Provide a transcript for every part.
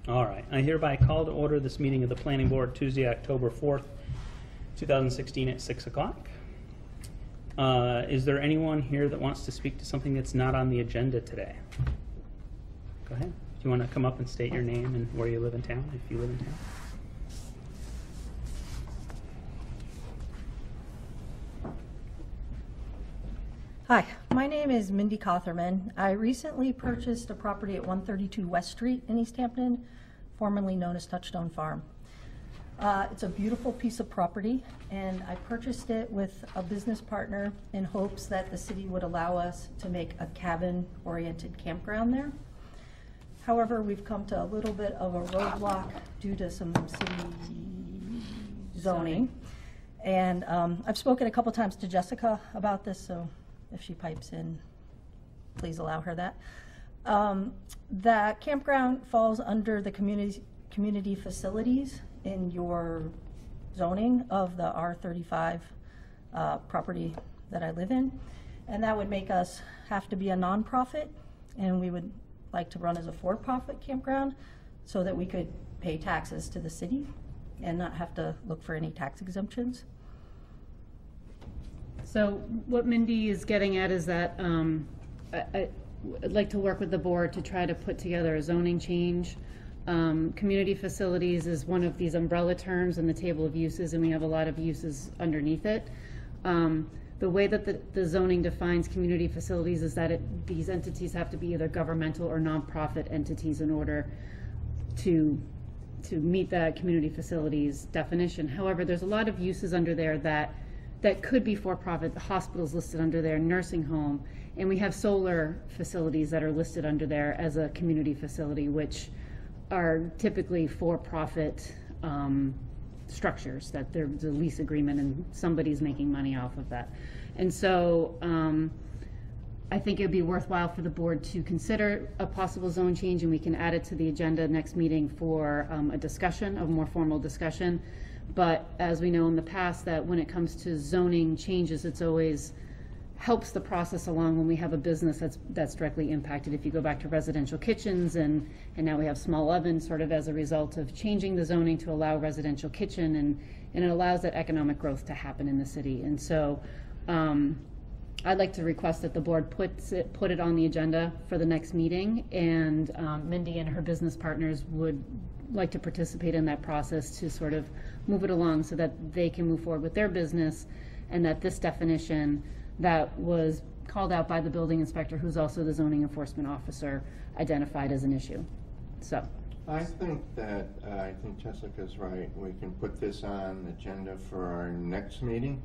All right, I hereby call to order this meeting of the Planning Board Tuesday, October 4th, 2016 at 6 o'clock. Is there anyone here that wants to speak to something that's not on the agenda today? Go ahead. Do you want to come up and state your name and where you live in town, if you live in town? Hi, my name is Mindy Cotherman. I recently purchased a property at 132 West Street in East Hampton, formerly known as Touchstone Farm. It's a beautiful piece of property, and I purchased it with a business partner in hopes that the city would allow us to make a cabin-oriented campground there. However, we've come to a little bit of a roadblock due to some city zoning. And I've spoken a couple times to Jessica about this, so if she pipes in, please allow her that. The campground falls under the community facilities in your zoning of the R35 property that I live in. And that would make us have to be a nonprofit, and we would like to run as a for-profit campground so that we could pay taxes to the city and not have to look for any tax exemptions. So what Mindy is getting at is that I'd like to work with the board to try to put together a zoning change. Community facilities is one of these umbrella terms in the table of uses, and we have a lot of uses underneath it. The way that the zoning defines community facilities is that these entities have to be either governmental or nonprofit entities in order to meet that community facilities definition. However, there's a lot of uses under there that could be for-profit. The hospital's listed under there, nursing home, and we have solar facilities that are listed under there as a community facility, which are typically for-profit structures, that there's a lease agreement and somebody's making money off of that. And so I think it would be worthwhile for the board to consider a possible zone change, and we can add it to the agenda next meeting for a discussion, a more formal discussion. But as we know in the past, that when it comes to zoning changes, it's always helps the process along when we have a business that's directly impacted. If you go back to residential kitchens, and now we have small ovens sort of as a result of changing the zoning to allow residential kitchen, and it allows that economic growth to happen in the city. And so I'd like to request that the board put it on the agenda for the next meeting, and Mindy and her business partners would like to participate in that process to sort of move it along so that they can move forward with their business, and that this definition that was called out by the building inspector, who's also the zoning enforcement officer, identified as an issue. So I think Jessica's right. We can put this on the agenda for our next meeting.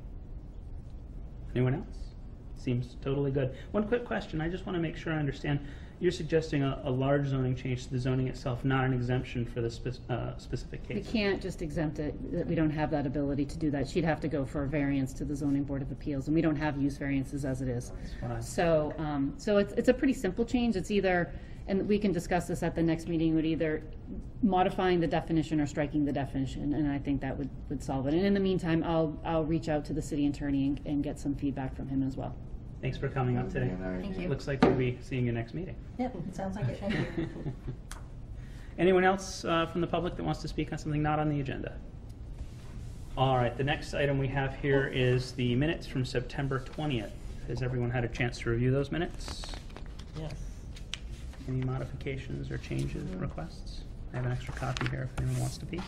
Anyone else? Seems totally good. One quick question. I just want to make sure I understand. You're suggesting a large zoning change to the zoning itself, not an exemption for the specific case. we can't just exempt it. We don't have that ability to do that. She'd have to go for a variance to the Zoning Board of Appeals, and we don't have use variances as it is. So it's a pretty simple change. It's either, and we can discuss this at the next meeting, would either modifying the definition or striking the definition, and I think that would solve it. And in the meantime, I'll reach out to the city attorney and get some feedback from him as well. Thanks for coming up today. Thank you. Looks like we'll be seeing you next meeting. Yep, it sounds like it. Thank you. Anyone else from the public that wants to speak on something not on the agenda? All right, the next item we have here is the minutes from September 20th. Has everyone had a chance to review those minutes? Yes. Any modifications or changes, requests? I have an extra copy here if anyone wants to peek.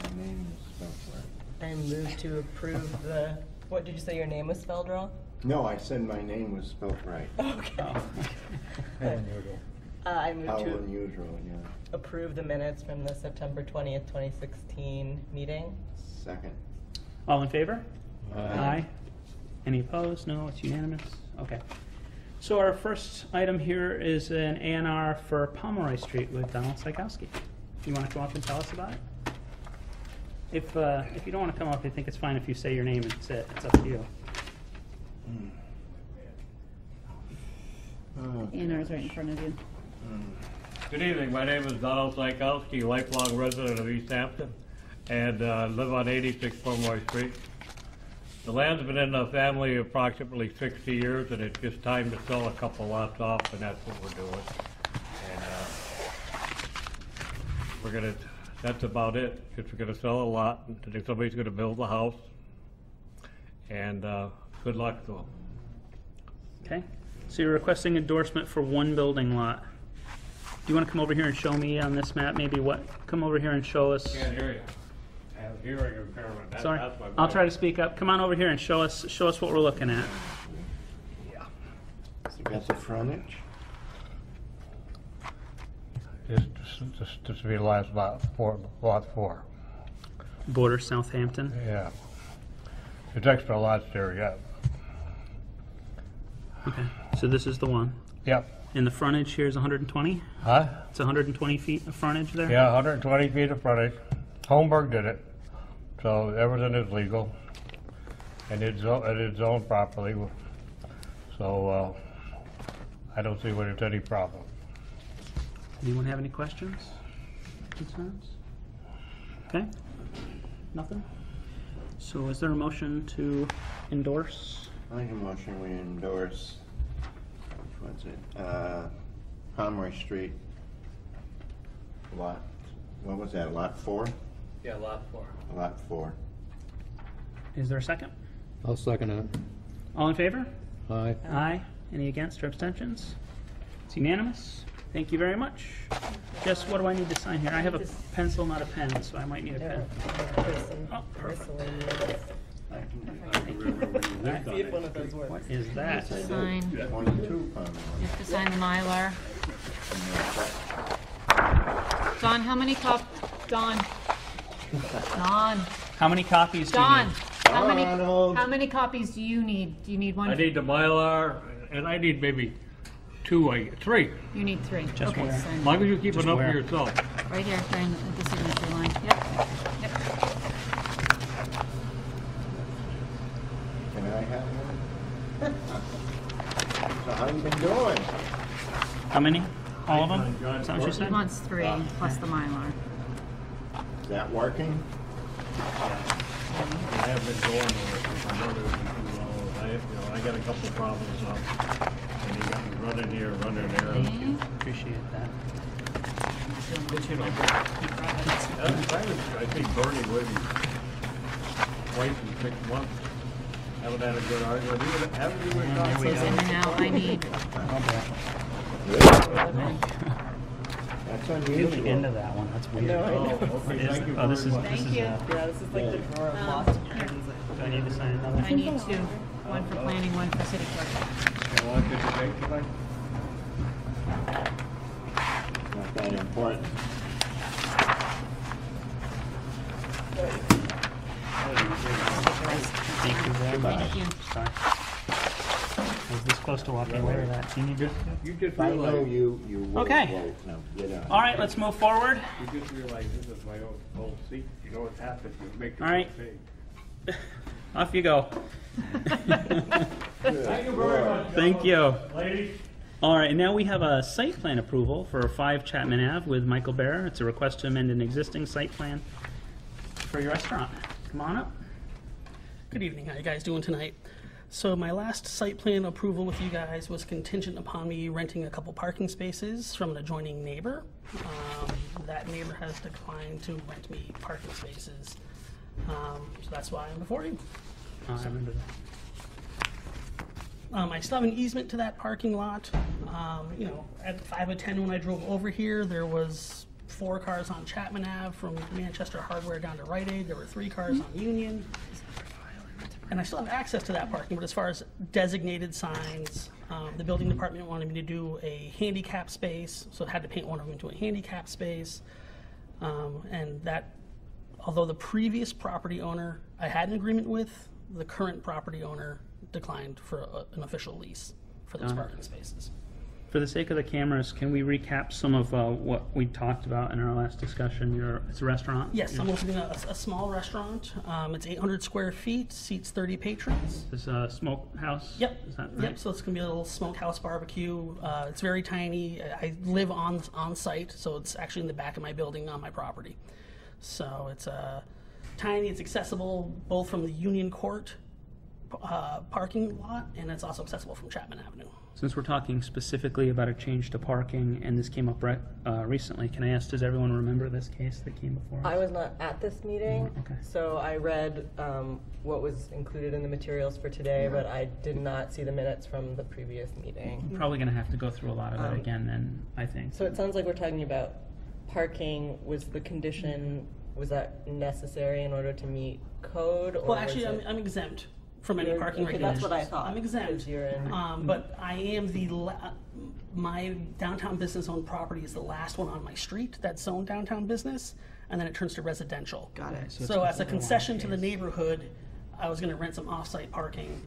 My name is spelled right. I move to approve the, what did you say your name was spelled wrong? No, I said my name was spelled right. Okay. Oh. I move How to unusual, yeah. approve the minutes from the September 20th, 2016 meeting. Second. All in favor? Aye. Any opposed? No, it's unanimous. Okay. So our first item here is an A&R for Pomeroy Street with Donald Sikowski. You want to come up and tell us about it? If you don't want to come up, I think it's fine if you say your name and sit. It's up to you. A&R's right in front of you. Good evening. My name is Donald Sikowski, lifelong resident of East Hampton, and live on 86 Pomeroy Street. The land's been in the family approximately 60 years, and it's just time to sell a couple lots off, and that's what we're doing. And we're gonna, that's about it, because we're gonna sell a lot, and then somebody's gonna build the house. And, good luck to them. Okay, so you're requesting endorsement for one building lot. Do you want to come over here and show me on this map, maybe what, come over here and show us? Can't hear you. I have hearing impairment. Sorry, That's my I'll try to voice. speak up. Come on over here and show us what we're looking at. You got the frontage? This will be the last lot four. Border Southampton. Yeah. There's extra lots there yet. Okay, so this is the one. Yep. And the frontage here is 120? Huh? It's 120 feet of frontage there? Yeah, 120 feet of frontage. Holmberg did it, so everything is legal. And it's zoned properly. So, I don't see where there's any problem. Anyone have any questions? Concerns? Okay, nothing? So is there a motion to endorse? I make a motion we endorse, which one's it? Pomeroy Street, lot, what was that, lot 4? Yeah, lot 4. Lot 4. Is there a second? I'll second it. All in favor? Aye. Aye. Any against or abstentions? It's unanimous. Thank you very much. Jess, what do I need to sign here? I have a pencil, not a pen, so I might need a pen. Oh, perfect. See if one of those works. What is that? Sign, 22 Pomeroy. you have to sign the Mylar. Don, how many Don? Don, How many copies do you Don, need? Donald. how many copies do you need? Do you need one? I need the Mylar, and I need maybe 3. You need 3. Just Okay, where? sign As long as you keep Just enough where? for yourself. right here, during the signature line. Yep, yep. Can I have one? So how you been doing? How many? All of them? Is that what you He said? wants 3 plus the Mylar. Is that working? I have been going over it since my mother was too low. I got a couple problems now. And he got me running here, running there. Okay. Appreciate that. I think Bernie with me twice in 6 months. Haven't had a good argument. Haven't you been There we Goes in and out, I need, That's Usually into unusual. that one, that's weird. No, I know. What is Thank it? you Oh, this is, very this Thank is, you. Yeah, this is like the drawer of lost here. do I need to sign another? I need 2. One for planning, one for city clerk. You want this to take tonight? Not that important. Thank you very much. Thank you. Sorry. I was this close to walking away with that. Do you need to? You just I know realized, you will Okay. vote. Now, get out. All right, let's move forward. you just realized this is my old seat. You know what's happened? You make the All right. mistake. Off you go. Thank you very much. Thank you. Ladies. All right, and now we have a site plan approval for 5 Chapman Ave with Michael Bear. It's a request to amend an existing site plan for your restaurant. Come on up. Good evening. How you guys doing tonight? So my last site plan approval with you guys was contingent upon me renting a couple parking spaces from an adjoining neighbor. That neighbor has declined to rent me parking spaces. So that's why I'm before you. I remember that. I still have an easement to that parking lot. At 5 of 10 when I drove over here, there was 4 cars on Chapman Ave from Manchester Hardware down to Rite Aid. There were 3 cars on Union. And I still have access to that parking, but as far as designated signs, the building department wanted me to do a handicap space, so I had to paint one of them into a handicap space. And that, although the previous property owner I had an agreement with, the current property owner declined for an official lease for those parking spaces. For the sake of the cameras, can we recap some of what we talked about in our last discussion? It's a restaurant? Yes, I'm opening a small restaurant. It's 800 square feet, seats 30 patrons. This a smokehouse? Yep. Is that right? Yep. So it's gonna be a little smokehouse barbecue. It's very tiny. I live on site, so it's actually in the back of my building on my property. So it's tiny. It's accessible both from the Union Court parking lot, and it's also accessible from Chapman Avenue. Since we're talking specifically about a change to parking, and this came up recently, can I ask, does everyone remember this case that came before us? I was not at this meeting, Okay. so I read what was included in the materials for today, but I did not see the minutes from the previous meeting. We're probably gonna have to go through a lot of it again then, I think. So it sounds like we're talking about parking. Was the condition, was that necessary in order to meet code? Or Well, actually, was it- I'm exempt from any You're- parking okay, regulations. that's what I thought, I'm exempt. 'cause you're in- But I am my downtown business-owned property is the last one on my street that's zoned downtown business, and then it turns to residential. Got it. So it's So as a considered concession to the case. neighborhood, I was gonna rent some off-site parking,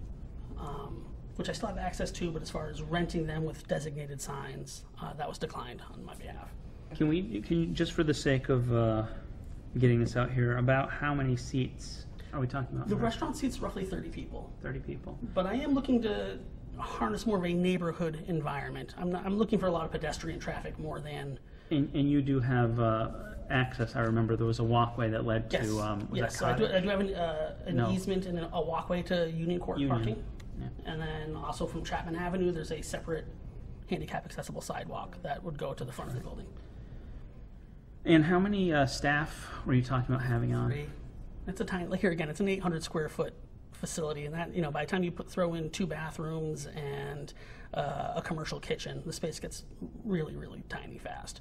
which I still have access to, but as far as renting them with designated signs, that was declined on my behalf. Can you, just for the sake of getting this out here, about how many seats are we talking about? The restaurant seats roughly 30 people, 30 people. but I am looking to harness more of a neighborhood environment. I'm looking for a lot of pedestrian traffic more than. And you do have access, I remember there was a walkway that led Yes, to, was yes. that Cottage? I do have an No. easement and a walkway to Union Court Union, parking. yeah. And then also from Chapman Avenue, there's a separate handicap accessible sidewalk that would go to the front of the building. And how many staff were you talking about having on? It's a tiny, like here again, it's an 800 square foot facility, and that, by the time you throw in 2 bathrooms and a commercial kitchen, the space gets really, really tiny fast.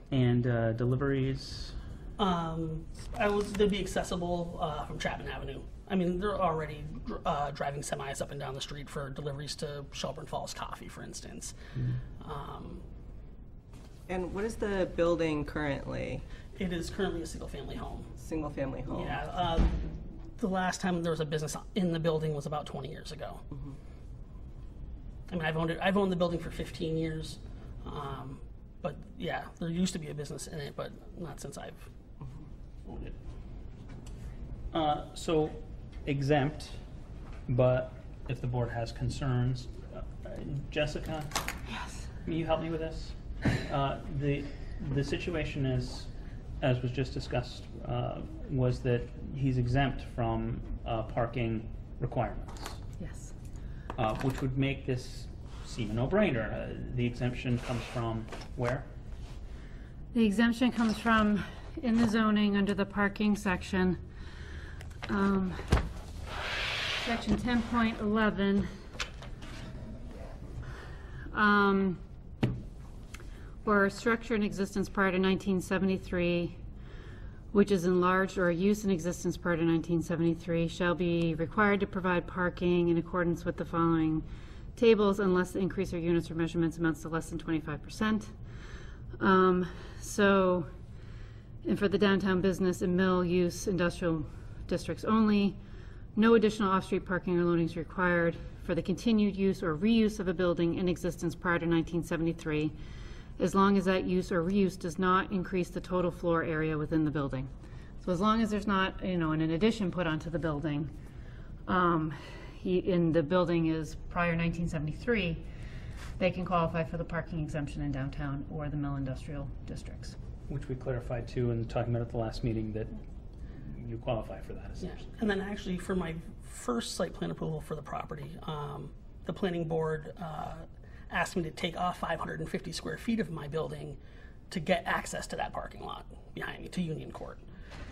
And deliveries? They'd be accessible from Chapman Avenue. I mean, they're already driving semis up and down the street for deliveries to Shelburne Falls Coffee, for instance. And what is the building currently? It is currently a single-family home. Single-family home? Yeah, the last time there was a business in the building was about 20 years ago. I mean, I've owned the building for 15 years, but yeah, there used to be a business in it, but not since I've owned it. So exempt, but if the board has concerns, Jessica? Yes. Can you help me with this? The situation is, as was just discussed, was that he's exempt from parking requirements, Yes. which would make this seem a no-brainer. The exemption comes from where? The exemption comes from, in the zoning, under the parking section, section 10.11, or a structure in existence prior to 1973, which is enlarged or a use in existence prior to 1973, shall be required to provide parking in accordance with the following tables unless the increase or units or measurements amounts to less than 25%. And for the downtown business and mill use industrial districts only, no additional off-street parking or loading is required for the continued use or reuse of a building in existence prior to 1973, as long as that use or reuse does not increase the total floor area within the building. So as long as there's not, an addition put onto the building, and the building is prior 1973, they can qualify for the parking exemption in downtown or the mill industrial districts. Which we clarified too in talking about at the last meeting that you qualify for that Yeah, essentially. and then actually for my first site plan approval for the property, the planning board asked me to take off 550 square feet of my building to get access to that parking lot behind me, to Union Court.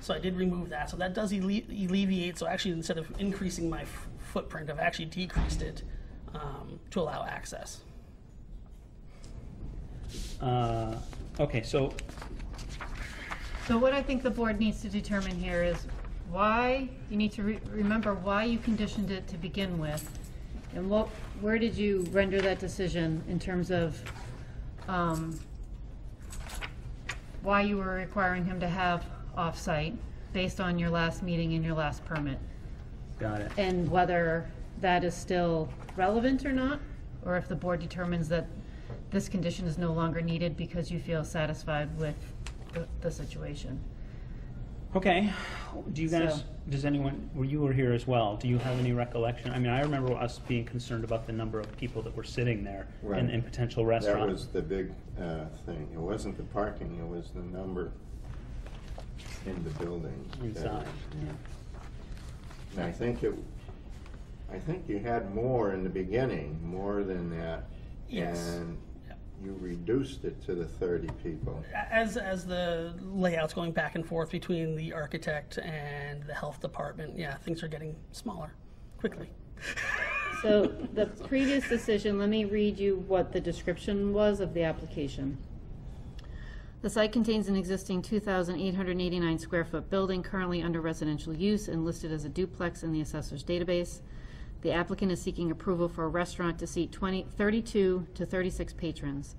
So I did remove that, so that does alleviate, so actually instead of increasing my footprint, I've actually decreased it to allow access. Okay, so So what I think the board needs to determine here is why, you need to remember why you conditioned it to begin with, and where did you render that decision in terms of why you were requiring him to have off-site based on your last meeting and your last permit, got it. and whether that is still relevant or not, or if the board determines that this condition is no longer needed because you feel satisfied with the situation. Okay, do you guys, So- does anyone, you were here as well, do you have any recollection? I mean, I remember us being concerned about the number of people that were sitting there Right. in potential That restaurants. was the big thing. It wasn't the parking, it was the number in the building. Inside, And I think you had more in the beginning, more than that Yes. And Yep. you reduced it to the 30 people. As the layout's going back and forth between the architect and the health department, yeah, things are getting smaller quickly. So the previous decision, let me read you what the description was of the application. The site contains an existing 2,889 square foot building currently under residential use and listed as a duplex in the assessor's database. The applicant is seeking approval for a restaurant to seat 32 to 36 patrons.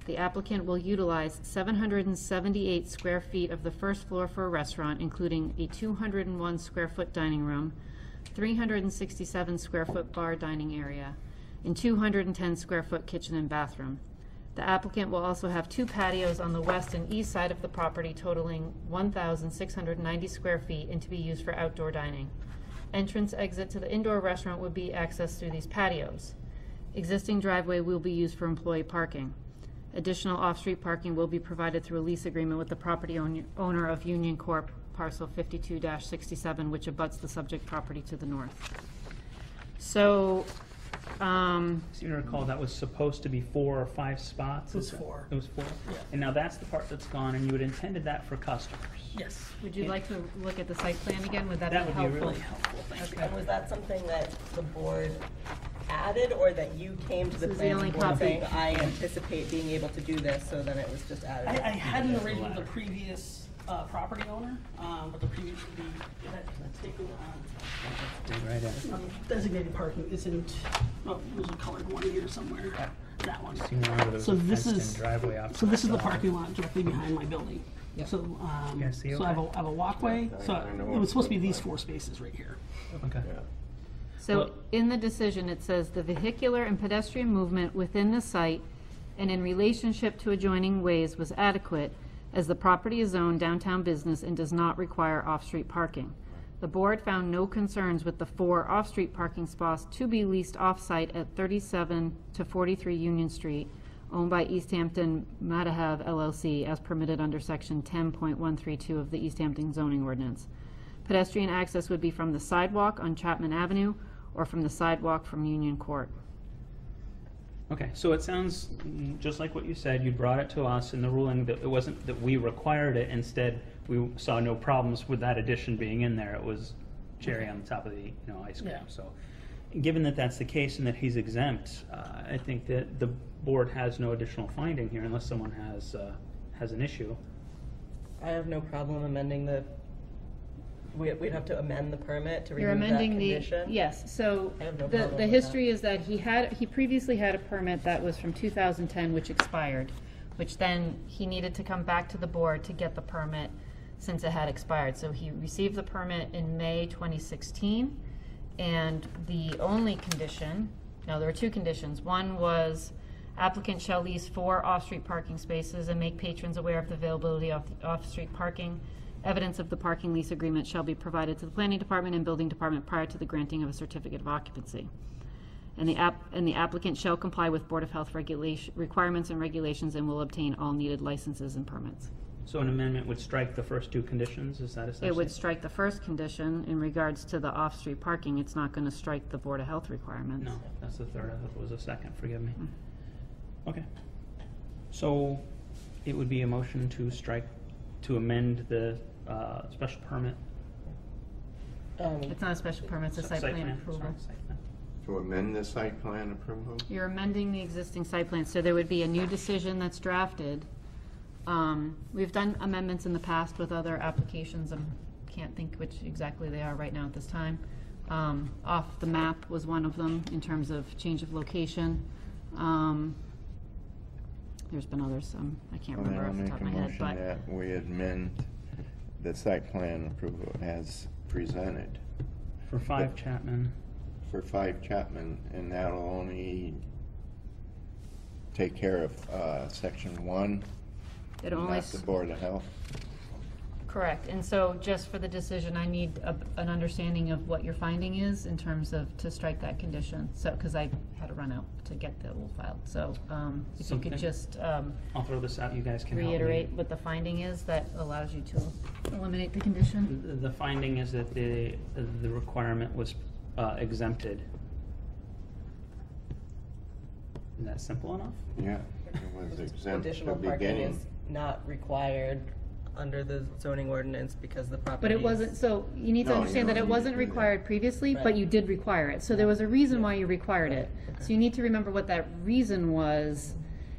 The applicant will utilize 778 square feet of the first floor for a restaurant, including a 201 square foot dining room, 367 square foot bar dining area, and 210 square foot kitchen and bathroom. The applicant will also have 2 patios on the west and east side of the property totaling 1,690 square feet and to be used for outdoor dining. Entrance exit to the indoor restaurant would be accessed through these patios. Existing driveway will be used for employee parking. Additional off-street parking will be provided through a lease agreement with the property owner of Union Corp. Parcel 52-67, which abuts the subject property to the north. So, So you recall that was supposed to be 4 or 5 spots? It was Is that- 4. It was 4? Yeah. And now that's the part that's gone, and you had intended that for customers? Yes. would you like to look at the site plan again? Would that That be would be helpful? really helpful, thank you. And was that something that the board added, or that you came to the This is the only planning board copy. saying, I anticipate being able to do this, so then it was just added? I hadn't originally the previous property owner, but the previous, Right at designated parking isn't, oh, there's a colored one here somewhere. That one. Seen one where there was So a this fenced-in is, driveway off so to this is the side. parking lot directly behind my building. So, Yeah, see, so I have okay. I have a walkway, so I know it what was supposed to be it these looks 4 spaces right here. Okay. So Well- in the decision, it says the vehicular and pedestrian movement within the site and in relationship to adjoining ways was adequate as the property is zoned downtown business and does not require off-street parking. The board found no concerns with the 4 off-street parking spots to be leased off-site at 37 to 43 Union Street, owned by East Hampton Matahav LLC as permitted under section 10.132 of the East Hampton zoning ordinance. Pedestrian access would be from the sidewalk on Chapman Avenue or from the sidewalk from Union Court. Okay, so it sounds just like what you said. You brought it to us in the ruling that it wasn't that we required it. Instead, we saw no problems with that addition being in there. It was cherry on the top of the ice cream. Yeah. So, given that that's the case and that he's exempt, I think that the board has no additional finding here unless someone has an issue. I have no problem amending the, we'd have to amend the permit to You're remove that amending the, condition? yes, so I have no the problem with history is that he previously had a permit that was from 2010, which expired, which then he needed to come back to the board to get the permit since it had expired. So he received the permit in May 2016, and the only condition, no, there were 2 conditions. One was applicant shall lease 4 off-street parking spaces and make patrons aware of the availability of off-street parking. Evidence of the parking lease agreement shall be provided to the planning department and building department prior to the granting of a certificate of occupancy. And the applicant shall comply with Board of Health requirements and regulations and will obtain all needed licenses and permits. So an amendment would strike the first 2 conditions. Is that essentially? It would strike the first condition in regards to the off-street parking. It's not going to strike the Board of Health requirements. No, that's the third. I thought it was a second. Forgive me. Okay. So it would be a motion to strike, to amend the special permit. It's not a special permit, it's a site plan approval. Sorry, site plan. To amend the site plan approval? You're amending the existing site plan, so there would be a new decision that's drafted. We've done amendments in the past with other applications. I can't think which exactly they are right now at this time. Off the map was one of them in terms of change of location. There's been others, I can't remember off the top of my head, but That we amend the site plan approval as presented For 5 Chapman. for 5 Chapman, and that'll only take care of section 1, it only, not the Board of Health. correct. And so just for the decision, I need an understanding of what your finding is in terms of to strike that condition. So, because I had to run out to get the old filed. So if you Something- could just I'll throw this out. You guys can help me. reiterate what the finding is that allows you to eliminate the condition. The finding is that the requirement was exempted. Is that simple enough? Yeah, it was exempt to Additional parking beginning. is not required under the zoning ordinance because the property But it is- wasn't, so you need to No, you understand that don't it need to wasn't do that. required previously, but Right. you did require it. So there was a reason why you required it. Okay. So you need to remember what that reason was.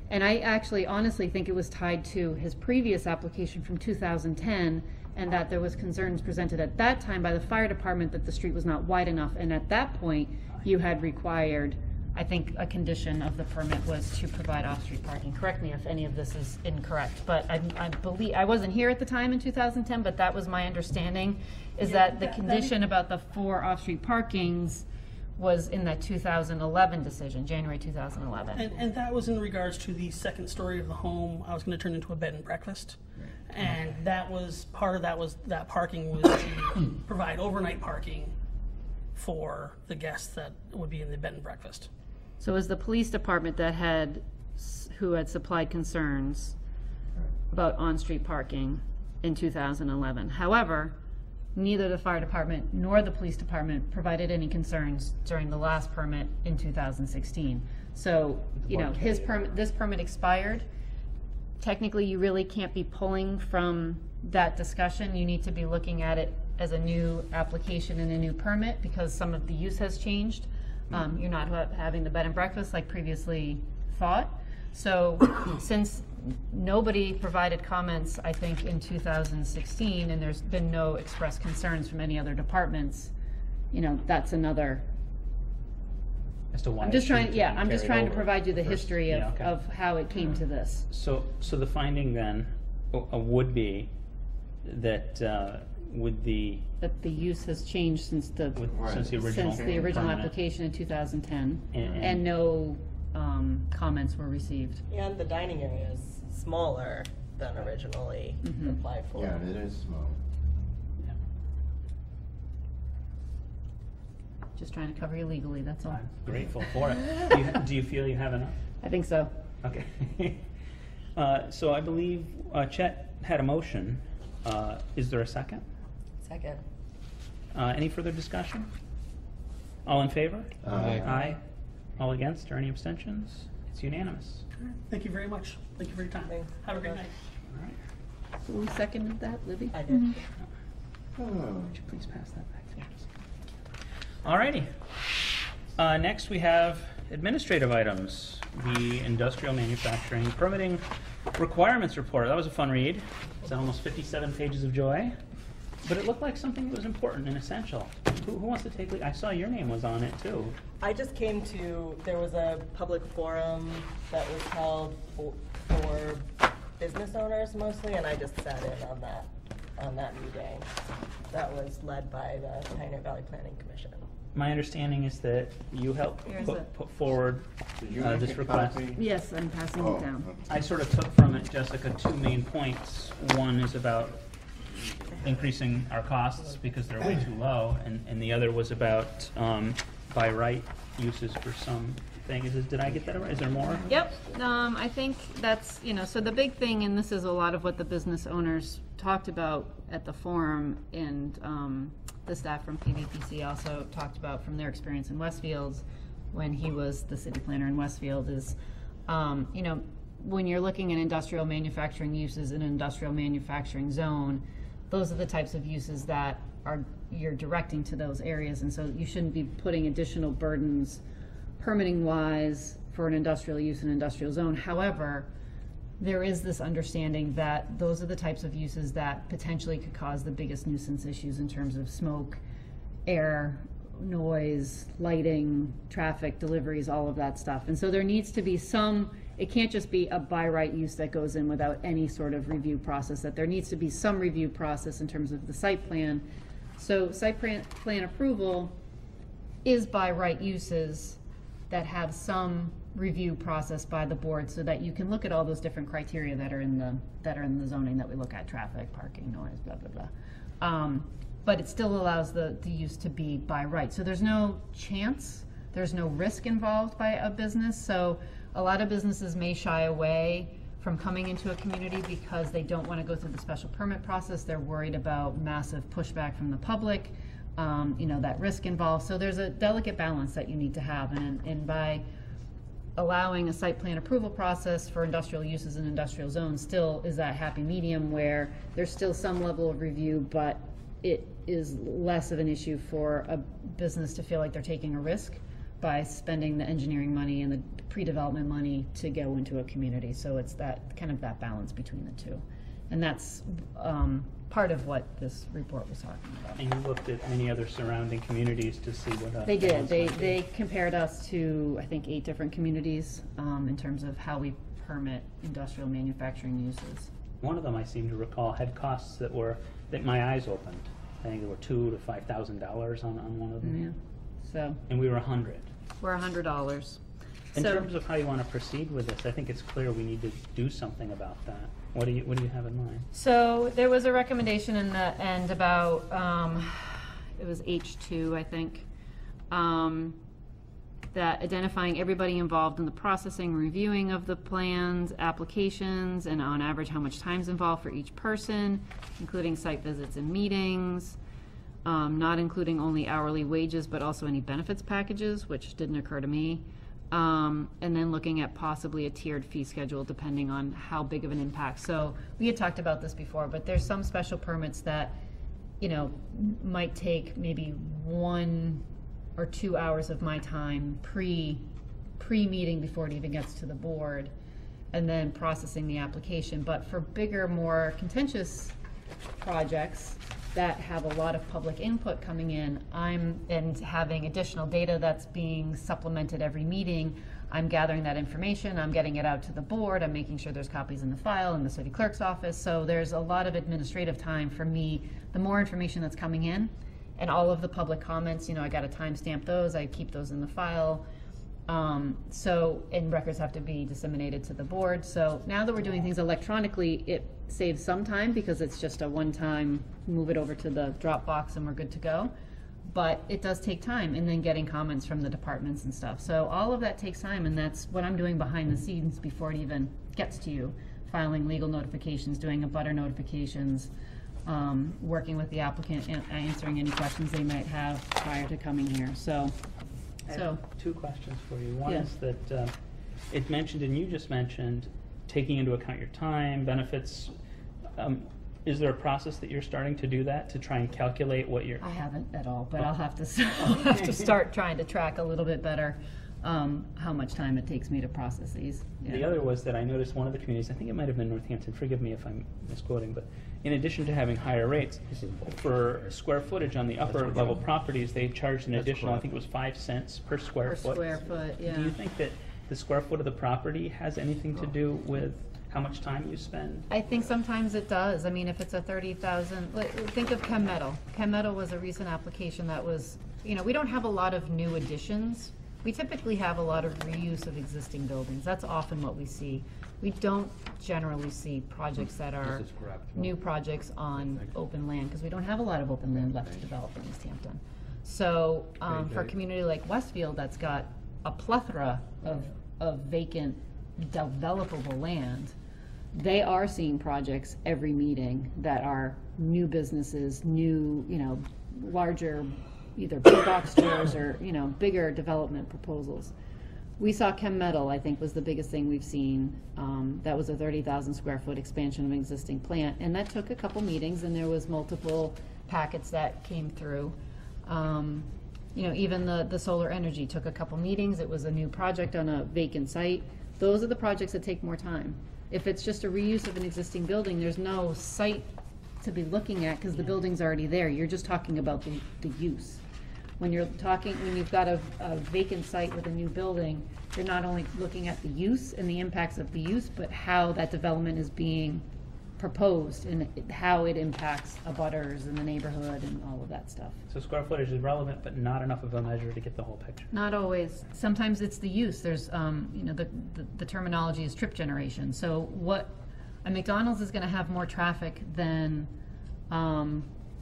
And I actually honestly think it was tied to his previous application from 2010, and that there was concerns presented at that time by the fire department that the street was not wide enough. And at that point, you had required, I think a condition of the permit was to provide off-street parking. Correct me if any of this is incorrect, but I believe, I wasn't here at the time in 2010, but that was my understanding, is Yeah, that the that- condition about the 4 off-street parkings was in that 2011 decision, January 2011. And that was in regards to the second story of the home. I was going to turn into a bed and breakfast. And that was, part of that was, that parking was to provide overnight parking for the guests that would be in the bed and breakfast. So it was the police department that had, who had supplied concerns about on-street parking in 2011. However, neither the fire department nor the police department provided any concerns during the last permit in 2016. So, you know, his permit, this permit expired. Technically, you really can't be pulling from that discussion. You need to be looking at it as a new application and a new permit because some of the use has changed. You're not having the bed and breakfast like previously thought. So since nobody provided comments, I think, in 2016, and there's been no expressed concerns from any other departments, you know, that's another. As to why I'm it just trying, shouldn't yeah, be I'm just carried trying to over provide you the first. history Yeah, okay. of how it came to this. So the finding then would be that with the, That the use has changed since the, Right. since the original since the original permit. application in 2010, And- and no comments were received. And the dining area is smaller than originally Mhm. applied for. Yeah, it is small. Yeah. Just trying to cover you legally, that's all. I'm grateful for it. Do you feel you have enough? I think so. Okay. So I believe Chet had a motion. Is there a second? Second. Any further discussion? All in favor? Aye. Aye. All against or any abstentions? It's unanimous. Thank you very much. Thank you for your time. Thanks. Have a great night. All right. Who seconded that, Libby? I did. Oh. Would you please pass that back to us? All righty. Next, we have administrative items. The industrial manufacturing permitting requirements report. That was a fun read. It's almost 57 pages of joy. But it looked like something that was important and essential. Who wants to take lead? I saw your name was on it too. I just came to, there was a public forum that was held for business owners mostly, and I just sat in on that meeting. That was led by the Pioneer Valley Planning Commission. My understanding is that you helped Here's put, it. put forward Did you this make a request. copy? Yes, I'm passing Oh, it down. I sort of took from it, Jessica, 2 main points. One is about increasing our costs because they're way too low, and the other was about by right uses for some thing. Did I get that right? Is there more? Yep, I think that's, you know, so the big thing, and this is a lot of what the business owners talked about at the forum, and the staff from PVPC also talked about from their experience in Westfields, when he was the city planner in Westfield, is, you know, when you're looking at industrial manufacturing uses in an industrial manufacturing zone, those are the types of uses that you're directing to those areas, and so you shouldn't be putting additional burdens permitting wise for an industrial use in an industrial zone. However, there is this understanding that those are the types of uses that potentially could cause the biggest nuisance issues in terms of smoke, air, noise, lighting, traffic, deliveries, all of that stuff. And so there needs to be some, it can't just be a by right use that goes in without any sort of review process, that there needs to be some review process in terms of the site plan. So site plan approval is by right uses that have some review process by the board so that you can look at all those different criteria that are in the zoning that we look at: traffic, parking, noise, blah, blah, blah. But it still allows the use to be by right. So there's no chance, there's no risk involved by a business. So a lot of businesses may shy away from coming into a community because they don't want to go through the special permit process. They're worried about massive pushback from the public, you know, that risk involved. So there's a delicate balance that you need to have. And by allowing a site plan approval process for industrial uses in industrial zones still is that happy medium where there's still some level of review, but it is less of an issue for a business to feel like they're taking a risk by spending the engineering money and the pre-development money to go into a community. So it's that kind of that balance between the two. And that's part of what this report was talking about. And you looked at many other surrounding communities to see what. They did. balance might be. They compared us to, I think, 8 different communities in terms of how we permit industrial manufacturing uses. One of them, I seem to recall, had costs that my eyes opened. I think there were $2,000 to $5,000 on one of them. Yeah. So And we were 100. we're $100. In So- terms of how you want to proceed with this, I think it's clear we need to do something about that. What do you have in mind? So there was a recommendation in the end about, it was H2, I think, that identifying everybody involved in the processing, reviewing of the plans, applications, and on average how much time's involved for each person, including site visits and meetings, not including only hourly wages, but also any benefits packages, which didn't occur to me. And then looking at possibly a tiered fee schedule depending on how big of an impact. So we had talked about this before, but there's some special permits that, you know, might take maybe 1 or 2 hours of my time pre-meeting before it even gets to the board, and then processing the application. But for bigger, more contentious projects that have a lot of public input coming in, and having additional data that's being supplemented every meeting, I'm gathering that information, I'm getting it out to the board, I'm making sure there's copies in the file in the city clerk's office. So there's a lot of administrative time for me. The more information that's coming in, and all of the public comments, you know, I gotta timestamp those, I keep those in the file. And records have to be disseminated to the board. So now that we're doing things electronically, it saves some time because it's just a one-time, move it over to the Dropbox and we're good to go. But it does take time, and then getting comments from the departments and stuff. So all of that takes time, and that's what I'm doing behind the scenes before it even gets to you. Filing legal notifications, doing abutter notifications, working with the applicant, and answering any questions they might have prior to coming here. I have 2 questions for you. One Yeah. is that it mentioned, and you just mentioned, taking into account your time, benefits. Is there a process that you're starting to do that, to try and calculate what your... I haven't at all, but I'll have to start trying to track a little bit better how much time it takes me to process these. Yeah. The other was that I noticed one of the communities, I think it might have been Northampton, forgive me if I'm misquoting, but in addition to having higher rates, for square footage on the upper level properties, they charged an additional, I think it was 5 cents per square Per foot. square foot, yeah. Do you think that the square foot of the property has anything to do with how much time you spend? I think sometimes it does. I mean, if it's a 30,000, think of Chem Metal. Chem Metal was a recent application that was, you know, we don't have a lot of new additions. We typically have a lot of reuse of existing buildings. That's often what we see. We don't generally see projects that are new projects on open land, because we don't have a lot of open land left to develop in East Hampton. So for a community like Westfield that's got a plethora of vacant developable land, they are seeing projects every meeting that are new businesses, new, you know, larger, either big box stores or, you know, bigger development proposals. We saw Chem Metal, I think, was the biggest thing we've seen. That was a 30,000 square foot expansion of an existing plant, and that took a couple meetings, and there was multiple packets that came through. You know, even the solar energy took a couple meetings. It was a new project on a vacant site. Those are the projects that take more time. If it's just a reuse of an existing building, there's no site to be looking at because the building's already there. You're just talking about the use. When you've got a vacant site with a new building, you're not only looking at the use and the impacts of the use, but how that development is being proposed and how it impacts abutters in the neighborhood and all of that stuff. So square footage is relevant, but not enough of a measure to get the whole picture. Not always. Sometimes it's the use. There's, you know, the terminology is trip generation. So a McDonald's is going to have more traffic than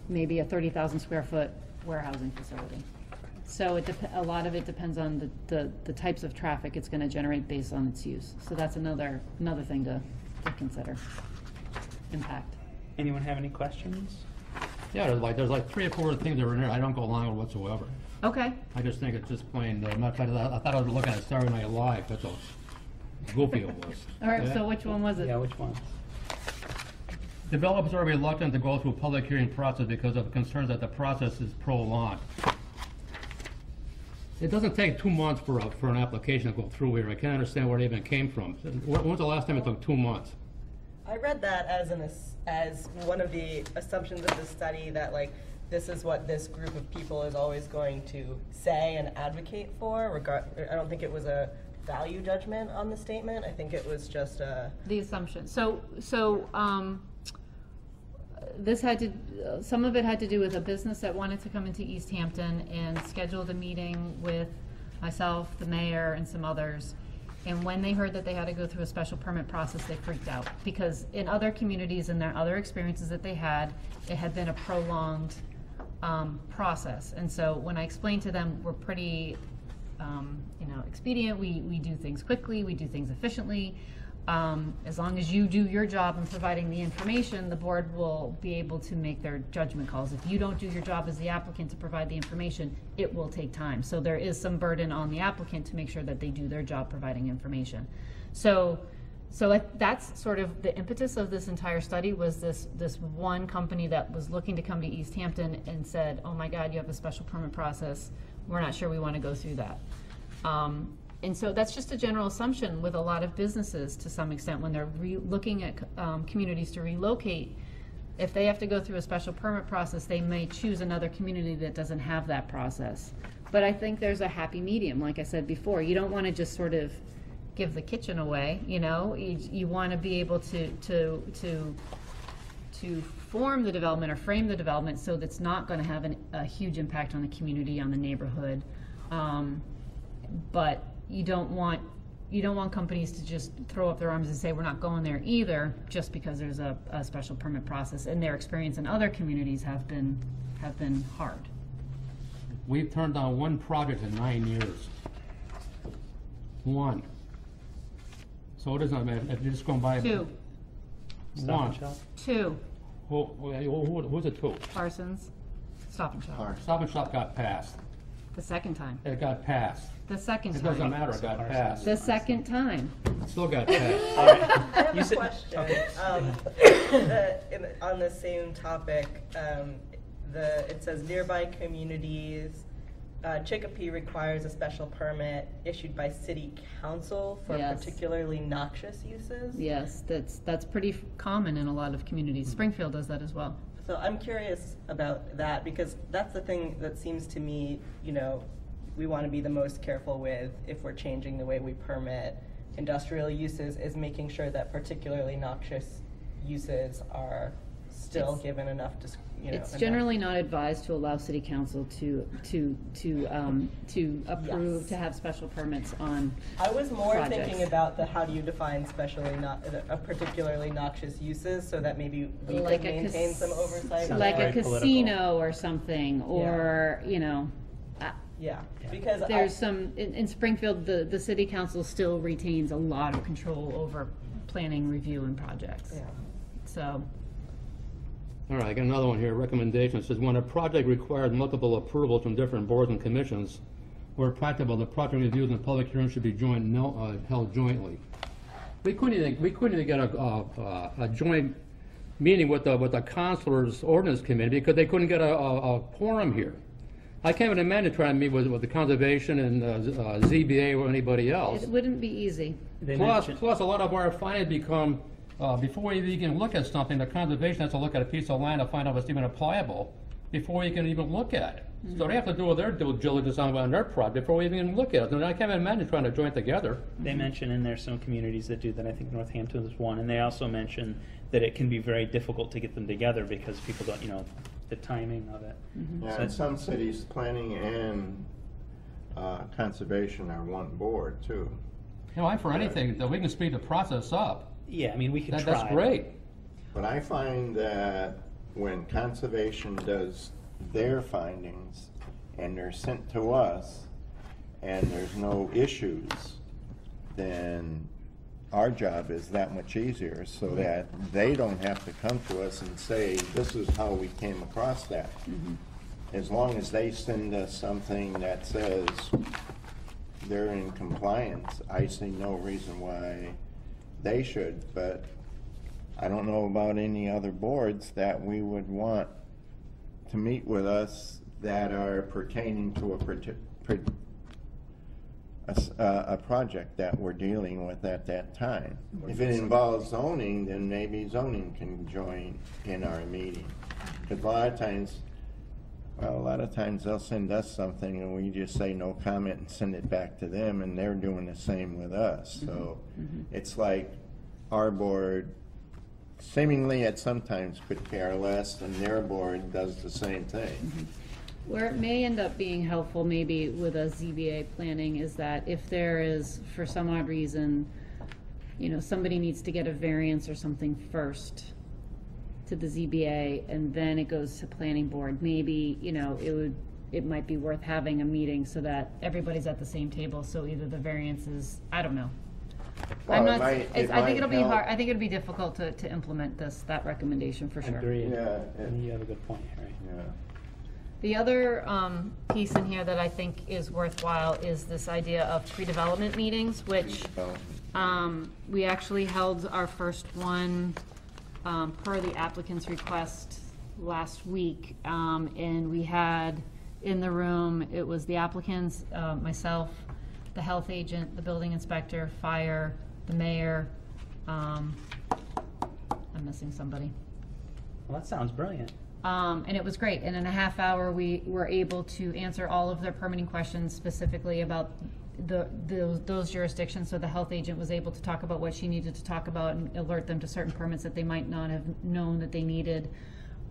maybe a 30,000 square foot warehousing facility. So a lot of it depends on the types of traffic it's going to generate based on its use. So that's another thing to consider. Impact. Anyone have any questions? Yeah, there's like 3 or 4 things that are in there I don't go along with whatsoever. Okay, I just think it's just plain, I'm not trying to, I thought I was looking at Saturday Night Live, that's how goofy it was. all right, Yeah. so which one was it? Yeah, which one? Developers are reluctant to go through a public hearing process because of concerns that the process is prolonged. It doesn't take 2 months for an application to go through here. I can't understand where it even came from. When's the last time it took 2 months? I read that as one of the assumptions of the study, that like this is what this group of people is always going to say and advocate for. I don't think it was a value judgment on the statement. I think it was just a. The assumption. So, this had to, some of it had to do with a business that wanted to come into East Hampton and scheduled a meeting with myself, the mayor, and some others. And when they heard that they had to go through a special permit process, they freaked out. Because in other communities and their other experiences that they had, it had been a prolonged process. And so when I explained to them, we're pretty, expedient, we do things quickly, we do things efficiently. As long as you do your job in providing the information, the board will be able to make their judgment calls. If you don't do your job as the applicant to provide the information, it will take time. So there is some burden on the applicant to make sure that they do their job providing information. So that's sort of the impetus of this entire study, was this one company that was looking to come to East Hampton and said, oh my God, you have a special permit process. We're not sure we want to go through that. And so that's just a general assumption with a lot of businesses to some extent when they're looking at communities to relocate. If they have to go through a special permit process, they may choose another community that doesn't have that process. But I think there's a happy medium, like I said before. You don't want to just sort of give the kitchen away, You want to be able to form the development or frame the development so that's not going to have a huge impact on the community, on the neighborhood. But you don't want companies to just throw up their arms and say we're not going there either, just because there's a special permit process, and their experience in other communities have been hard. We've turned down 1 project in 9 years. 1. So it doesn't matter if you're just going by. 2. Stop 1. and Shop? 2. Who's it 2? Parsons. Stop and Shop. Stop and Shop got passed. The second time. It got passed. The second It time. doesn't matter, it got passed. The second time. It still got passed. I have You a said- question. On the same topic, it says nearby communities, Chicopee requires a special permit issued by city council for Yes. particularly noxious uses. Yes, that's pretty common in a lot of communities. Springfield does that as well. So I'm curious about that, because that's the thing that seems to me, we want to be the most careful with if we're changing the way we permit industrial uses, is making sure that particularly noxious uses are still given enough, It's enough- generally not advised to allow city council to approve, Yes. to have special permits on. I was more projects. thinking about how do you define particularly noxious uses, so that maybe we Like could a maintain some oversight. Sounds Like a very political. casino or something, or, Yeah, because there's some, in Springfield, the city council still retains a lot of control over planning, review, and projects. Yeah. So, All right, I got another one here. Recommendation says when a project requires multiple approvals from different boards and commissions, where practicable, the project reviews and public hearings should be held jointly. We couldn't even get a joint meeting with the councilors' ordinance committee because they couldn't get a quorum here. I can't even imagine trying to meet with the conservation and ZBA or anybody else. it wouldn't be easy. They Plus, mentioned- a lot of our findings become, before you even look at something, the conservation has to look at a piece of land to find out if it's even applicable before you can even look at it. So they have to do their due diligence on their project before we even look at it. And I can't imagine trying to join together. They mention in there some communities that do that. I think Northampton is one, and they also mention that it can be very difficult to get them together because people don't, the timing of it. Yeah, in some cities, planning and conservation are one board too. I'm for anything that we can speed the process up. Yeah, I mean, we could try. That's great. But I find that when conservation does their findings and they're sent to us and there's no issues, then our job is that much easier so that they don't have to come to us and say, this is how we came across that. As long as they send us something that says they're in compliance, I see no reason why they should, but I don't know about any other boards that we would want to meet with us that are pertaining to a project that we're dealing with at that time. If it involves zoning, then maybe zoning can join in our meeting. Because a lot of times they'll send us something and we just say no comment and send it back to them, and they're doing the same with us. So it's like our board seemingly at sometimes could care less, and their board does the same thing. Where it may end up being helpful maybe with a ZBA planning is that if there is, for some odd reason, you know, somebody needs to get a variance or something first to the ZBA and then it goes to planning board, maybe, you know, it might be worth having a meeting so that everybody's at the same table, so either the variance is, I don't know. Well, I think it'll be help. hard, I think it'll be difficult to implement that recommendation for sure. Agreed. Yeah, You have a good point, Harry. yeah. The other piece in here that I think is worthwhile is this idea of pre-development meetings, which we actually held our first one per the applicant's request last week. And we had in the room, it was the applicants, myself, the health agent, the building inspector, fire, the mayor. I'm missing somebody. Well, that sounds brilliant. And it was great. And in a half hour, we were able to answer all of their permitting questions specifically about those jurisdictions. So the health agent was able to talk about what she needed to talk about and alert them to certain permits that they might not have known that they needed.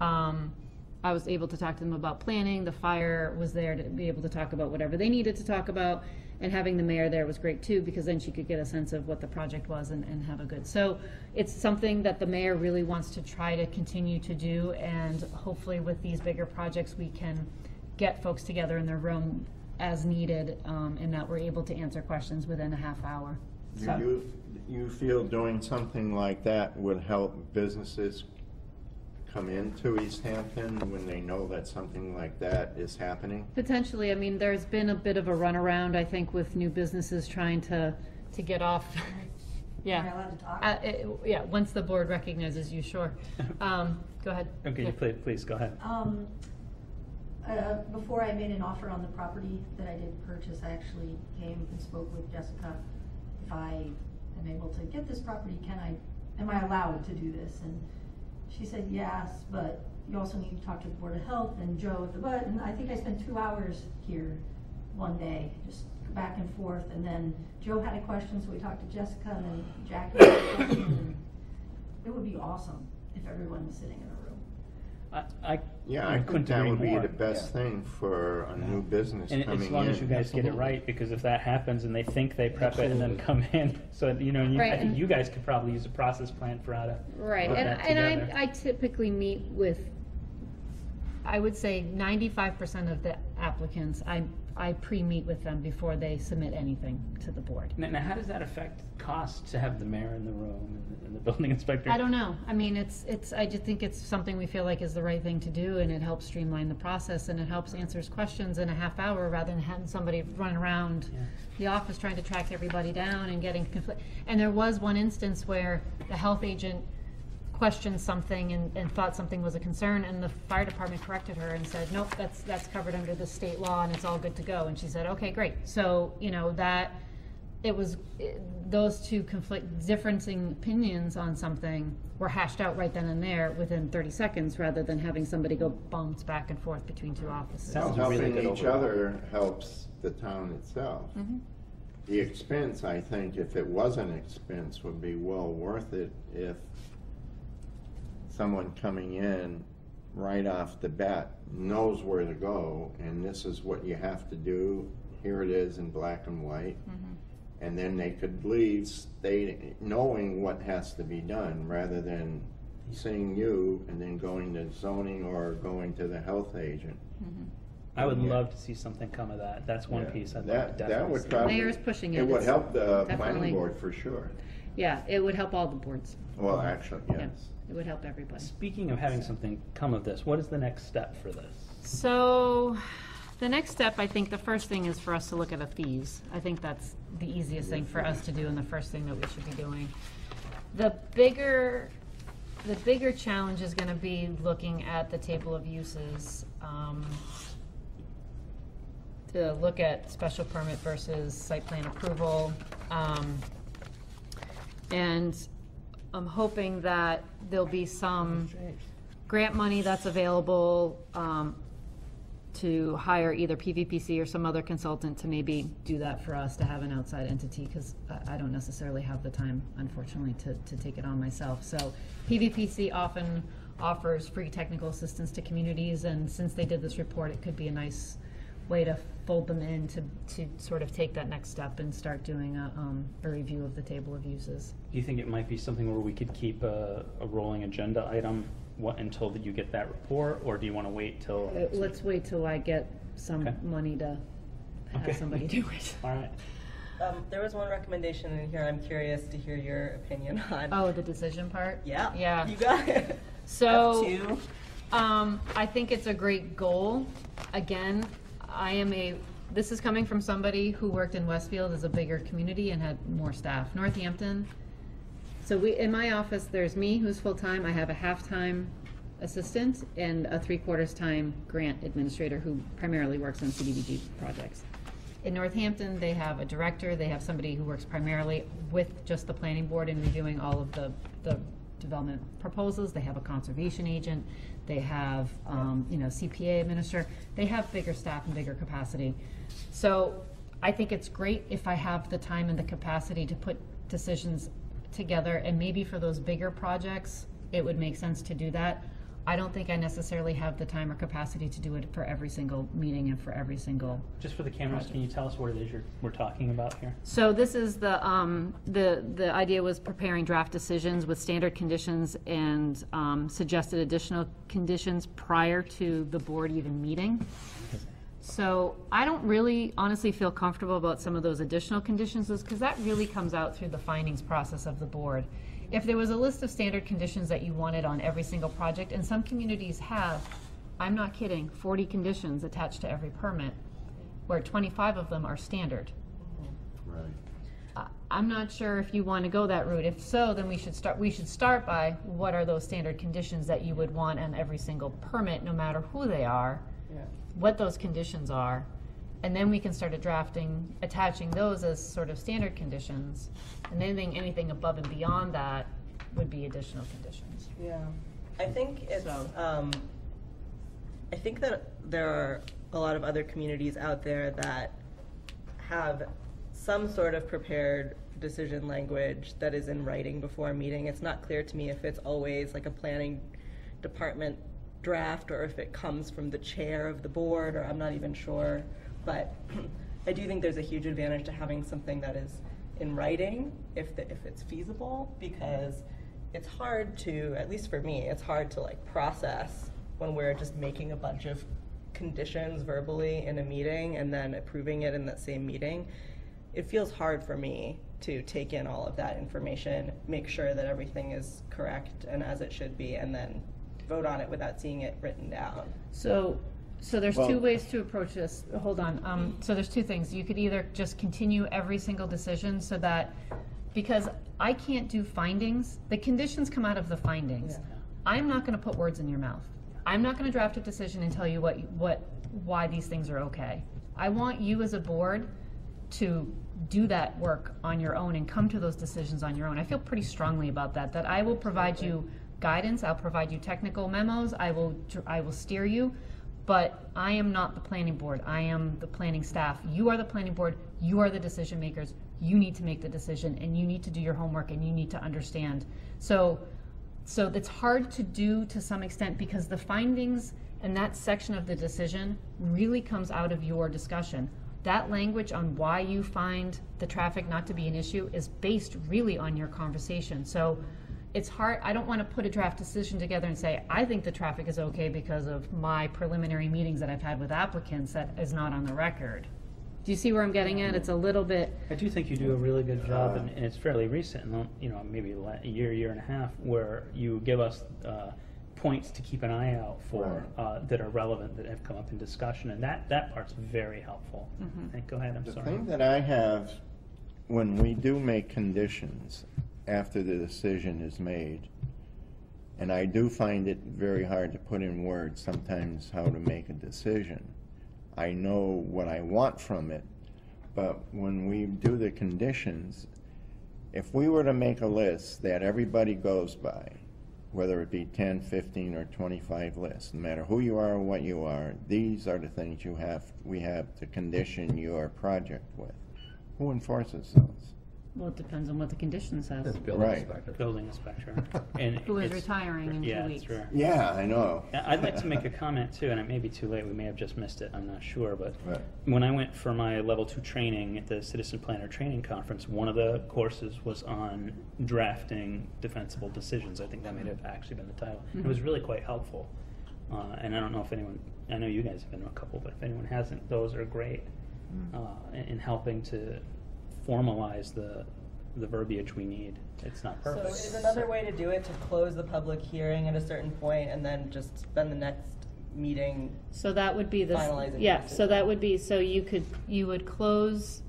I was able to talk to them about planning. The fire was there to be able to talk about whatever they needed to talk about. And having the mayor there was great too, because then she could get a sense of what the project was and have a good. So it's something that the mayor really wants to try to continue to do, and hopefully with these bigger projects we can get folks together in their room as needed, and that we're able to answer questions within a half hour. Do you feel doing something like that would help businesses come into East Hampton when they know that something like that is happening? Potentially. I mean, there's been a bit of a runaround, I think, with new businesses trying to get off. Yeah. Am I allowed to talk? Yeah, once the board recognizes you, sure. Go ahead. Okay, Yeah. please go ahead. Before I made an offer on the property that I did purchase, I actually came and spoke with Jessica. If I am able to get this property, am I allowed to do this? And she said yes, but you also need to talk to the Board of Health and Joe at the butt. And I think I spent 2 hours here one day, just back and forth. And then Joe had a question, so we talked to Jessica, and then Jackie had a question. And it would be awesome if everyone was sitting in a room. I think couldn't that agree would be more. the best thing for a new business And coming in. as long as you guys get it Absolutely. right, because if that happens and they think they prep it and then Absolutely. come in, so, you know, Right, I think and- you guys could probably use a process plan for how to Right, put that and together. I typically meet with, I would say 95% of the applicants, I pre-meet with them before they submit anything to the board. Now, how does that affect costs to have the mayor in the room and the building inspector? I don't know. I mean, I just think it's something we feel like is the right thing to do, and it helps streamline the process, and it helps answers questions in a half hour rather than having somebody run around Yeah. the office trying to track everybody down and getting conflict. And there was one instance where the health agent questioned something and thought something was a concern, and the fire department corrected her and said, nope, that's covered under the state law and it's all good to go. And she said, okay, great. So, you know, those two differing opinions on something were hashed out right then and there within 30 seconds, rather than having somebody go bounce back and forth between two offices. Sounds Helping really good each overall. other helps the town itself. The expense, I think, if it was an expense, would be well worth it if someone coming in right off the bat knows where to go, and this is what you have to do, here it is in black and white. And then they could leave knowing what has to be done, rather than seeing you and then going to zoning or going to the health agent. I would Yeah. love to see something come of that. That's one Yeah. piece I'd like to That definitely would see. probably. Mayor's pushing it. It would It's help the definitely- planning board for sure. Yeah, it would help all the boards. Well, actually, Yeah, yes. it would help everybody. Speaking of having something come of this, what is the next step for this? So, the next step, I think the first thing is for us to look at the fees. I think that's the easiest thing for us to do and the first thing that we should be doing. The bigger challenge is gonna be looking at the table of uses, to look at special permit versus site plan approval. And I'm hoping that there'll be some grant money that's available, to hire either PVPC or some other consultant to maybe do that for us, to have an outside entity, because I don't necessarily have the time, unfortunately, to take it on myself. So PVPC often offers free technical assistance to communities, and since they did this report, it could be a nice way to fold them in to sort of take that next step and start doing a review of the table of uses. Do you think it might be something where we could keep a rolling agenda item until you get that report, or do you want to wait till? Let's wait till I get some Okay. money to Okay. have somebody do it. All right. There was one recommendation in here I'm curious to hear your opinion on. Oh, the decision part? Yeah. Yeah. You got it. So, F2. I think it's a great goal. Again, this is coming from somebody who worked in Westfield as a bigger community and had more staff. Northampton, so in my office, there's me who's full-time, I have a half-time assistant and a 3/4 time grant administrator who primarily works on CDBG projects. In Northampton, they have a director, they have somebody who works primarily with just the planning board and reviewing all of the development proposals, they have a conservation agent, they have, CPA administrator, they have bigger staff and bigger capacity. So I think it's great if I have the time and the capacity to put decisions together, and maybe for those bigger projects, it would make sense to do that. I don't think I necessarily have the time or capacity to do it for every single meeting and for every single. Just for the cameras, can you tell us what it is we're talking about here? So this is the idea was preparing draft decisions with standard conditions and suggested additional conditions prior to the board even meeting. So I don't really honestly feel comfortable about some of those additional conditions, because that really comes out through the findings process of the board. If there was a list of standard conditions that you wanted on every single project, and some communities have, I'm not kidding, 40 conditions attached to every permit, where 25 of them are standard. Right. I'm not sure if you want to go that route. If so, then we should start by what are those standard conditions that you would want on every single permit, no matter who they are, Yeah. what those conditions are, and then we can start attaching those as sort of standard conditions, and anything above and beyond that would be additional conditions. Yeah, I think it's, So- I think that there are a lot of other communities out there that have some sort of prepared decision language that is in writing before a meeting. It's not clear to me if it's always like a planning department draft or if it comes from the chair of the board, or I'm not even sure. But I do think there's a huge advantage to having something that is in writing if it's feasible, because it's hard to, at least for me, it's hard to like process when we're just making a bunch of conditions verbally in a meeting and then approving it in that same meeting. It feels hard for me to take in all of that information, make sure that everything is correct and as it should be, and then vote on it without seeing it written down. So there's Well- two ways to approach this. Hold on. So there's two things. You could either just continue every single decision so that, because I can't do findings, the conditions come out of the findings. Yeah. I'm not gonna put words in your mouth. I'm not gonna draft a decision and tell you why these things are okay. I want you as a board to do that work on your own and come to those decisions on your own. I feel pretty strongly about that I will provide you guidance, I'll provide you technical memos, I will steer you, but I am not the planning board. I am the planning staff. You are the planning board, you are the decision makers. You need to make the decision, and you need to do your homework, and you need to understand. So it's hard to do to some extent, because the findings and that section of the decision really comes out of your discussion. That language on why you find the traffic not to be an issue is based really on your conversation. So it's hard, I don't want to put a draft decision together and say, I think the traffic is okay because of my preliminary meetings that I've had with applicants that is not on the record. Do you see where I'm getting at? It's a little bit, I do think you do a really good job, and it's fairly recent, maybe a year and a half, where you give us points to keep an eye out for that are relevant, that have come up in discussion, and that part's very helpful. Go ahead, I'm The sorry. thing that I have, when we do make conditions after the decision is made, and I do find it very hard to put in words sometimes how to make a decision. I know what I want from it, but when we do the conditions, if we were to make a list that everybody goes by, whether it be 10, 15, or 25 lists, no matter who you are or what you are, these are the things we have to condition your project with. Who enforces those? well, it depends on what the condition says. That's building Right. inspector. Building inspector. And Who is it's- retiring in 2 Yeah, weeks. it's rare. Yeah, I know. I'd like to make a comment too, and it may be too late, we may have just missed it, I'm not sure, but Right. when I went for my level 2 training at the Citizen Planner Training Conference, one of the courses was on drafting defensible decisions. I think that may have actually been the title. It was really quite helpful. And I don't know if anyone, I know you guys have been to a couple, but if anyone hasn't, those are great in helping to formalize the verbiage we need. It's not So perfect. is another way to do it to close the public hearing at a certain point and then just spend the next meeting? So that would be the, Finalizing yeah, the so that would be, so you would close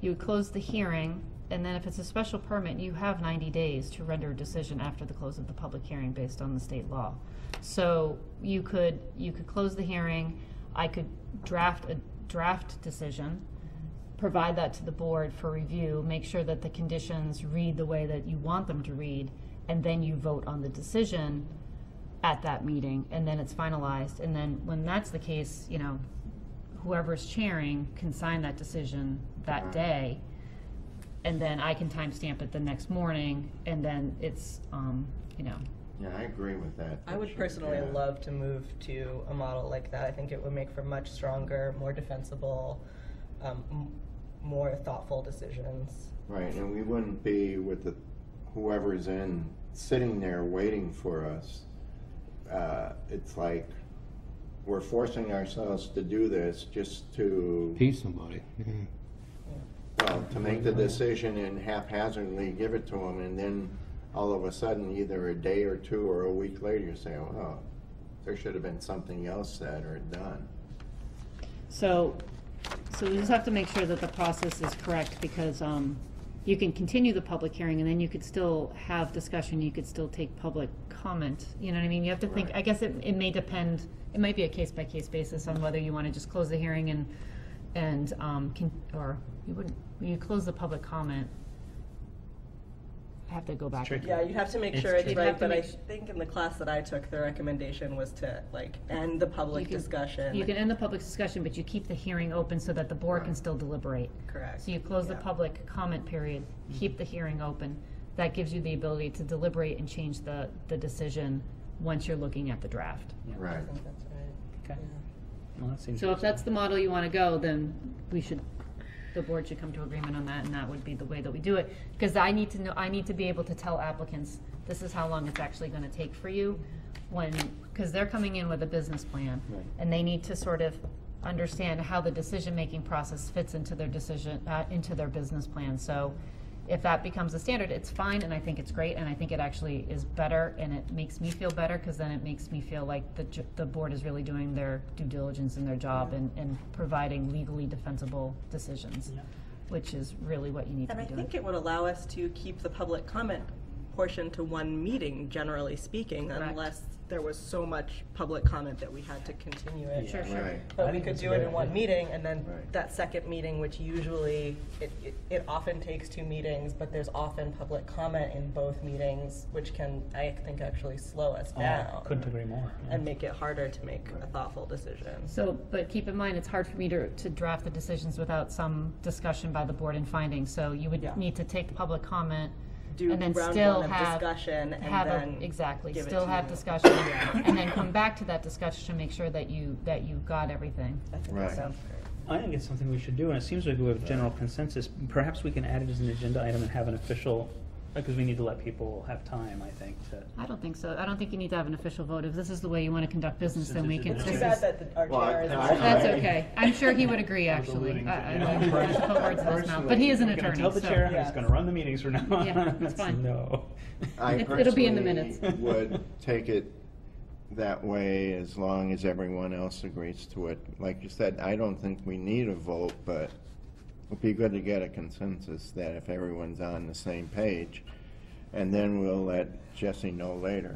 the hearing, and then if it's a special permit, you have 90 days to render a decision after the close of the public hearing based on the state law. So you could close the hearing, I could draft a draft decision, provide that to the board for review, make sure that the conditions read the way that you want them to read, and then you vote on the decision at that meeting, and then it's finalized. And then when that's the case, whoever's chairing can sign that decision that day, and then I can timestamp it the next morning, and then it's, Yeah, I agree with that. I would personally love to move to a model like that. I think it would make for much stronger, more defensible, more thoughtful decisions. Right, and we wouldn't be with whoever's sitting there waiting for us. It's like we're forcing ourselves to do this just to, Peace somebody. to make the decision and haphazardly give it to them, and then all of a sudden, either a day or two or a week later, you say, oh, there should have been something else said or done. So we just have to make sure that the process is correct, because you can continue the public hearing, and then you could still have discussion, you could still take public comment, you know what I mean? You have to think, Right. I guess it may depend, it might be a case-by-case basis on whether you want to just close the hearing or you wouldn't, when you close the public comment, I have to go back. tricky. Yeah, you have to make It's sure it's tricky. right, You'd have to but I make think in the class that I took, the recommendation was to end the public You can- discussion. You can end the public discussion, but you keep the hearing open so that the board can Right. still deliberate. Correct. So you close the Yeah. public comment period, keep the hearing open. That gives you the ability to deliberate and change the decision once you're looking at the draft. Right. I think that's right. Okay. Well, that seems So if that's reasonable. the model you want to go, then the board should come to agreement on that, and that would be the way that we do it. Because I need to be able to tell applicants, this is how long it's actually going to take for you, because they're coming in with a business plan, Right. and they need to sort of understand how the decision-making process fits into their into their business plan. So if that becomes a standard, it's fine, and I think it's great, and I think it actually is better, and it makes me feel better, because then it makes me feel like the board is really doing their due diligence in their job and providing legally defensible decisions, Yeah. which is really what you need to And be I doing. think it would allow us to keep the public comment portion to one meeting, generally speaking, Correct. unless there was so much public comment that we had to continue it. Sure, sure. Right. But I we think could that's a do it great in one idea. meeting, and then Right. that second meeting, which usually, it often takes 2 meetings, but there's often public comment in both meetings, which can, I think, actually slow us Oh, down. couldn't agree more. Yeah. And make it harder to make a thoughtful decision. So, but keep in mind, it's hard for me to draft the decisions without some discussion by the board and findings. So you would Yeah. need to take public comment, Do and then round still one of have discussion, and have then exactly give it still to have you. discussion, and then come back to that discussion to make sure that you got everything. I think Right. that sounds great. I think it's something we should do, and it seems like we have general consensus. Perhaps we can add it as an agenda item and have an official Because we need to let people have time, I think, to. I don't think so. I don't think you need to have an official vote. If this is the way you want to conduct business, then we can. It's this too bad is- that our Well, chair is. That's okay. I'm sure he would agree, actually. alluding to- I don't want to put words in his mouth, but he is an We're gonna attorney, tell the so- chair Yeah. who's gonna run the meetings from now on. Yeah, that's fine. No. I It'll be in the personally minutes. would take it that way as long as everyone else agrees to it. Like you said, I don't think we need a vote, but it'd be good to get a consensus that if everyone's on the same page, and then we'll let Jesse know later.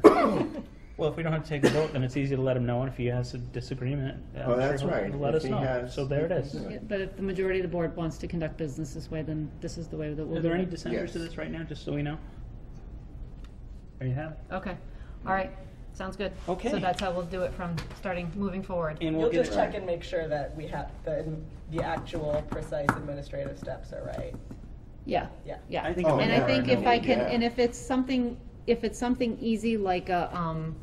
Well, if we don't have to take a vote, then it's easy to let him know, and if he has a disagreement, I'm Oh, sure that's he'll right. let If us he know. has- So there it he is. can do Yeah, but if the majority of the board wants to conduct business this way, then this is the way that we'll Are do there any it. dissenters to Yes. this right now, just so we know? There you have it. Okay, all right, sounds good. Okay. So that's how we'll do it moving forward. And we'll You'll get just it. check and make sure that we have the actual precise administrative steps are right. Yeah, Yeah. yeah. I think Oh, And yeah, I think I if know. I can, Yeah. and if it's something easy like a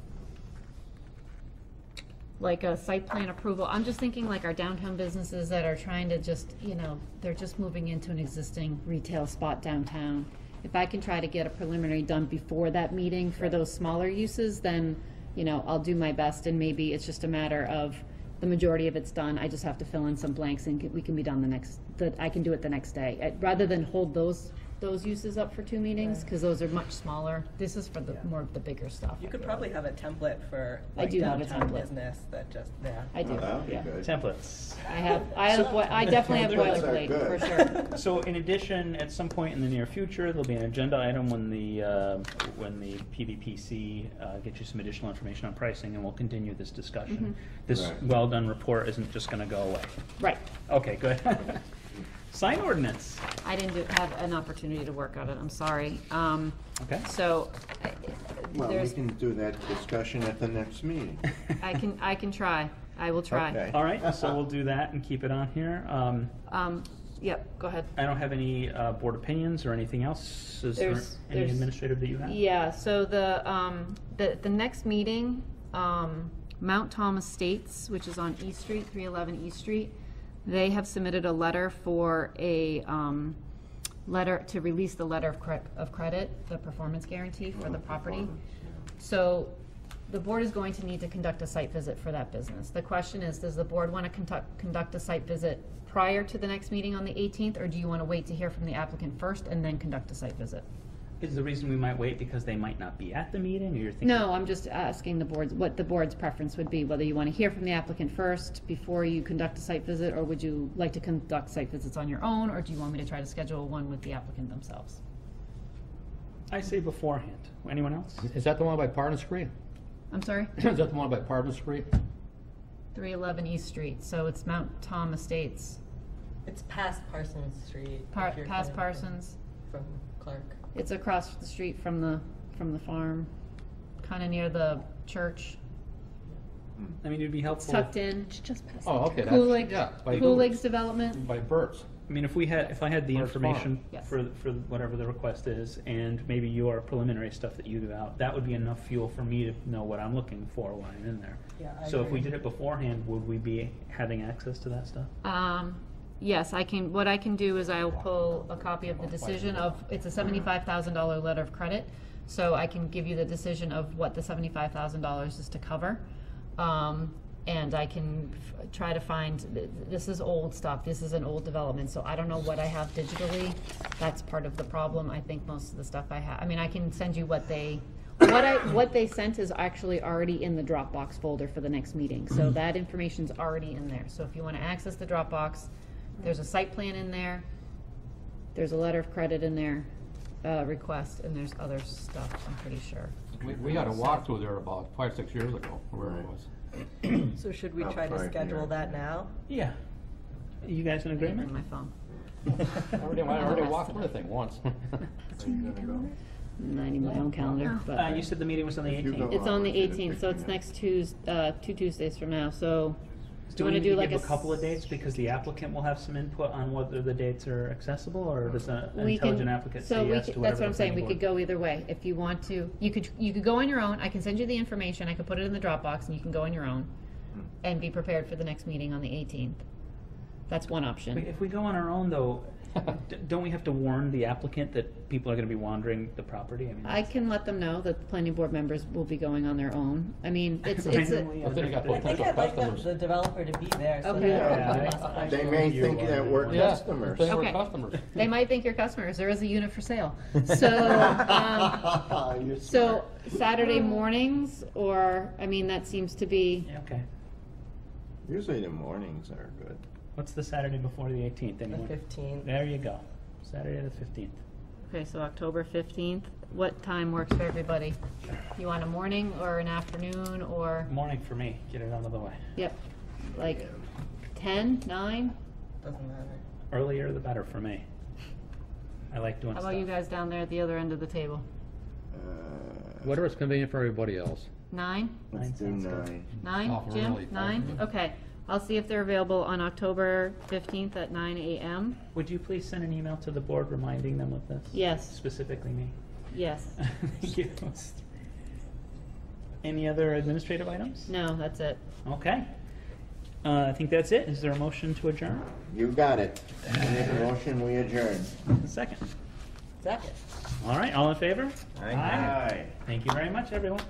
site plan approval, I'm just thinking like our downtown businesses that are trying to just, they're just moving into an existing retail spot downtown. If I can try to get a preliminary done before that meeting for those smaller uses, then, I'll do my best, and maybe it's just a matter of the majority of it's done, I just have to fill in some blanks and we can be done I can do it the next day. Rather than hold those uses up for 2 meetings, because those are much smaller. This is for more of the bigger stuff. You could probably have a template for I like do have a downtown template. business that just, I do, Oh, that would be yeah. good. Templates. I definitely have Templates are boilerplate, good. for sure. So in addition, at some point in the near future, there'll be an agenda item when the PVPC gets you some additional information on pricing, and we'll continue this discussion. This Right. well-done report isn't just gonna go away. Right. Okay, good. Sign ordinance. I didn't have an opportunity to work on it, I'm sorry. Okay. So, Well, we there's, can do that discussion at the next meeting. I can try, I will try. Okay. All right, so we'll do that and keep it on here. Yep, go ahead. I don't have any board opinions or anything else. Is there any There's- administrative that you have? Yeah, so the next meeting, Mount Tom Estates, which is on East Street, 311 East Street, they have submitted a letter for letter to release the letter of credit, the performance guarantee for the property. So the board is going to need to conduct a site visit for that business. The question is, does the board want to conduct a site visit prior to the next meeting on the 18th, or do you want to wait to hear from the applicant first and then conduct a site visit? Is the reason we might wait because they might not be at the meeting, or you're thinking? No, I'm just asking what the board's preference would be, whether you want to hear from the applicant first before you conduct a site visit, or would you like to conduct site visits on your own, or do you want me to try to schedule one with the applicant themselves? I say beforehand. Anyone else? Is that the one by Pardon Street? I'm sorry? Is that the one by Pardon Street? 311 East Street, so it's Mount Tom Estates. it's past Parsons Street. if you're Past coming Parsons. From Clark. It's across the street from the farm, kind of near the church. I mean, it'd be It's helpful. tucked in. Just past. Oh, okay. Kulig, Yeah, by Kulig's development. By Burt's. I mean, if I had the Or it's information fine. Yes. for whatever the request is, and maybe your preliminary stuff that you give out, that would be enough fuel for me to know what I'm looking for while I'm in there. Yeah, I So if we agree. did it beforehand, would we be having access to that stuff? Yes, I can, what I can do is I'll pull a copy of the decision it's a $75,000 letter of credit, so I can give you the decision of what the $75,000 is to cover. And I can try to find, this is old stuff, this is an old development, so I don't know what I have digitally. That's part of the problem. I think most of the stuff I have, I mean, I can send you what they sent is actually already in the Dropbox folder for the next meeting, so that information's already in there. So if you want to access the Dropbox, there's a site plan in there, there's a letter of credit in there, request, and there's other stuff, I'm pretty sure. We had a walkthrough there about 5, 6 years ago, or wherever it was. So should we About try to 5 schedule years. that now? Yeah. You guys in I have it in agreement? my phone. I already walked through the thing once. I need my own calendar, but You said the meeting was on the If you 18th. go- it's on the I'll get it 18th, so it's figured out. next Tuesday, 2 Tuesdays from now, so do you we want to need do like give a couple of dates because the applicant will have some input on whether the dates are accessible, or does an We can- intelligent applicant so say we yes could- to whatever That's what I'm the saying, we planning could board- go either way. If you want to, you could go on your own, I can send you the information, I could put it in the Dropbox, and you can go on your own and be prepared for the next meeting on the 18th. That's one option. If we go on our own, though, Don't we have to warn the applicant that people are gonna be wandering the property? mean, I can let them know that the planning board members will be going on their own. I mean, it's a, randomly I think I got I think potential I'd like customers. the developer to be there, so Okay. that They may You think are that the we're one. Yeah, customers. they were Okay. customers. they might think you're customers. There is a unit for sale. So, You're so smart. Saturday mornings, or, I mean, that seems to be, Yeah, okay. Usually the mornings are good. What's the Saturday before the 18th? the Anyone? 15th. There you go. Saturday the 15th. okay, so October 15th. What time works for everybody? You want a morning or an afternoon or, Morning for me. Get it out of the way. yep, like 10, 9? Doesn't matter. Earlier the better for me. I like doing How stuff. about you guys down there at the other end of the table? Whatever is convenient for everybody else. 9? Let's do Sounds good. 9. 9, Awful Jim? early. 9? Okay. I'll see if they're available on October 15th at 9 a.m. Would you please send an email to the board reminding them of this? Yes, Specifically me. yes. Thank you. Any other administrative items? No, that's it. Okay. I think that's it. Is there a motion to adjourn? You got it. I make a motion, we adjourn. Second. Second. All right, all in favor? Aye. Thank you very much, everyone.